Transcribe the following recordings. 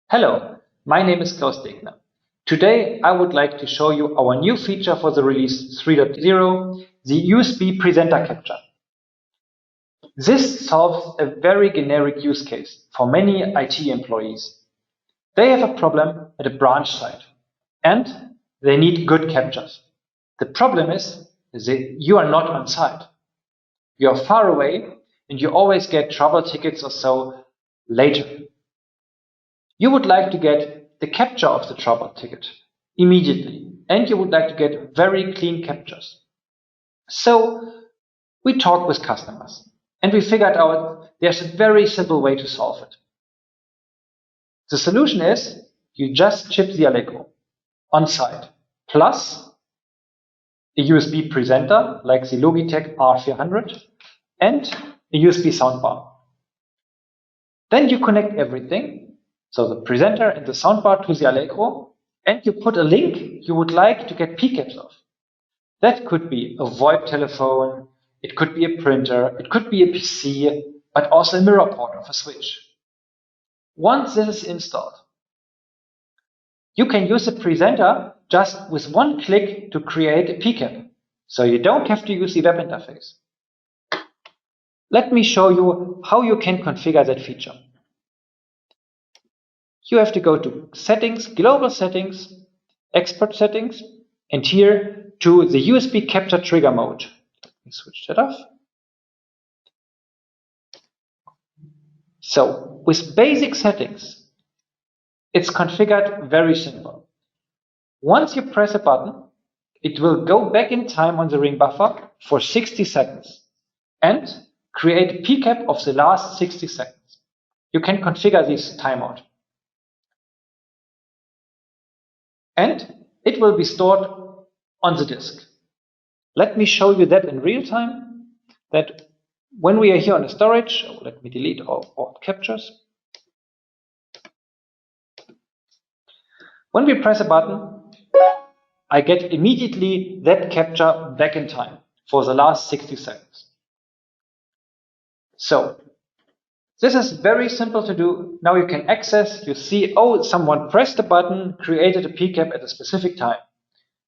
Hello, my name is Klaus Degner. Today I would like to show you our new feature for the release 3.0, the USB presenter capture. This solves a very generic use case for many IT employees. They have a problem at a branch site and they need good captures. The problem is that you are not on site. You are far away and you always get trouble tickets or so later. You would like to get the capture of the trouble ticket immediately, and you would like to get very clean captures. So we talked with customers and we figured out there's a very simple way to solve it. The solution is you just chip the Allegro on site plus a USB presenter like the Logitech R400 and a USB soundbar. Then you connect everything, so the presenter and the soundbar to the Allegro, and you put a link you would like to get PCAPs of. That could be a VoIP telephone, it could be a printer, it could be a PC, but also a mirror port of a switch. Once this is installed, you can use the presenter just with one click to create a PCAP, so you don't have to use the web interface. Let me show you how you can configure that feature. You have to go to Settings, Global Settings, Export Settings, and here to the USB Capture Trigger Mode. Let me switch that off. So with basic settings, it's configured very simple. Once you press a button, it will go back in time on the ring buffer for 60 seconds and create a PCAP of the last 60 seconds. You can configure this timeout. And it will be stored on the disk. Let me show you that in real time, that when we are here on the storage, let me delete all captures. When we press a button, I get immediately that capture back in time for the last 60 seconds. So this is very simple to do. Now you can access, you see, oh, someone pressed the button, created a PCAP at a specific time.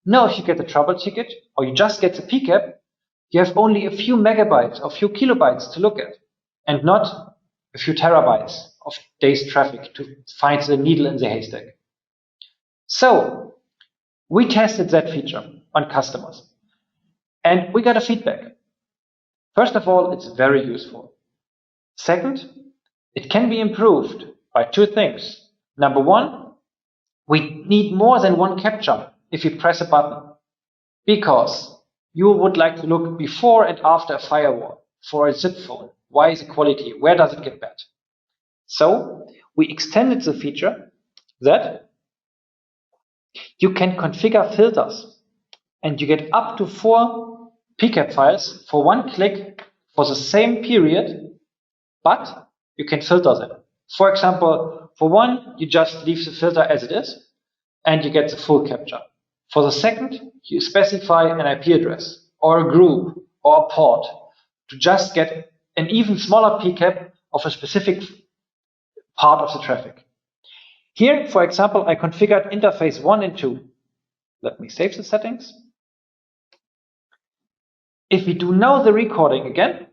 Now if you get the trouble ticket, or you just get the PCAP, you have only a few megabytes or a few kilobytes to look at, and not a few terabytes of day's traffic to find the needle in the haystack. So we tested that feature on customers, and we got a feedback. First of all, it's very useful. Second, it can be improved by two things. Number one, we need more than one capture if you press a button, because you would like to look before and after a firewall for a zip phone. Why is the quality? Where does it get bad? So we extended the feature that you can configure filters and you get up to 4 PCAP files for one click for the same period, but you can filter them. For example, for one, you just leave the filter as it is and you get the full capture. For the second, you specify an IP address or a group or a port to just get an even smaller PCAP of a specific part of the traffic. Here, for example, I configured interface 1 and 2. Let me save the settings. If we do now the recording again,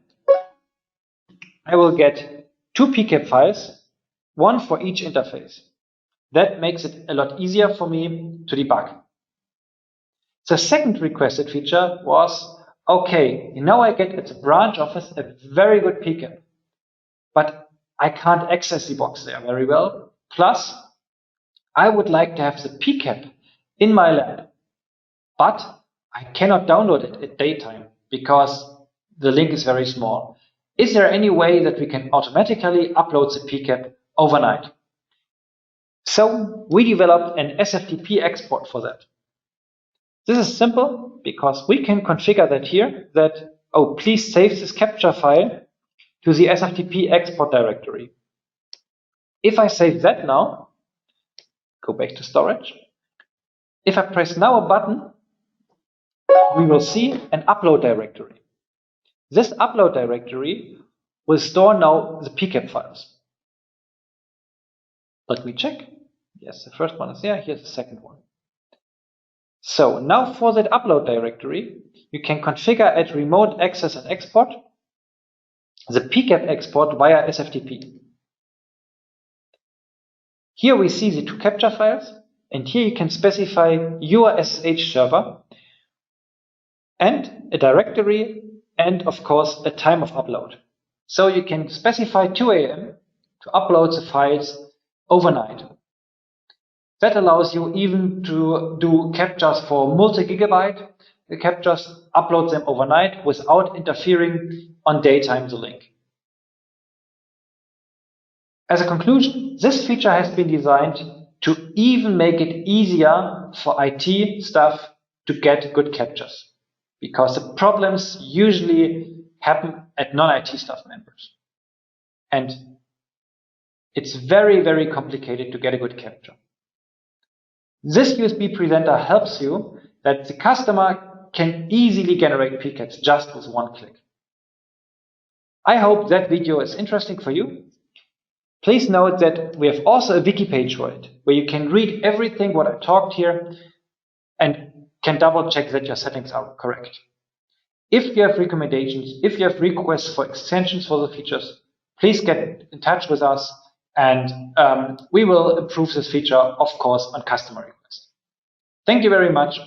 I will get 2 PCAP files, one for each interface. That makes it a lot easier for me to debug. The second requested feature was, okay, now I get at the branch office a very good PCAP, but I can't access the box there very well. Plus, I would like to have the PCAP in my lab, but I cannot download it at daytime because the link is very small. Is there any way that we can automatically upload the PCAP overnight? So we developed an SFTP export for that. This is simple because we can configure that here, that, oh, please save this capture file to the SFTP export directory. If I save that now, go back to storage. If I press now a button, we will see an upload directory. This upload directory will store now the PCAP files. Let me check. Yes, the first one is there. Here's the second one. So now for that upload directory, you can configure at remote access and export the PCAP export via SFTP. Here we see the two capture files, and here you can specify your SSH server and a directory and of course a time of upload. So you can specify 2 AM to upload the files overnight. That allows you even to do captures for multi-gigabyte captures, upload them overnight without interfering on daytime the link. As a conclusion, this feature has been designed to even make it easier for IT staff to get good captures, because the problems usually happen at non-IT staff members. And it's very, very complicated to get a good capture. This USB presenter helps you that the customer can easily generate PCAPs just with one click. I hope that video is interesting for you. Please note that we have also a wiki page for it, where you can read everything what I talked here and can double check that your settings are correct. If you have recommendations, if you have requests for extensions for the features, please get in touch with us, and we will improve this feature, of course, on customer request. Thank you very much.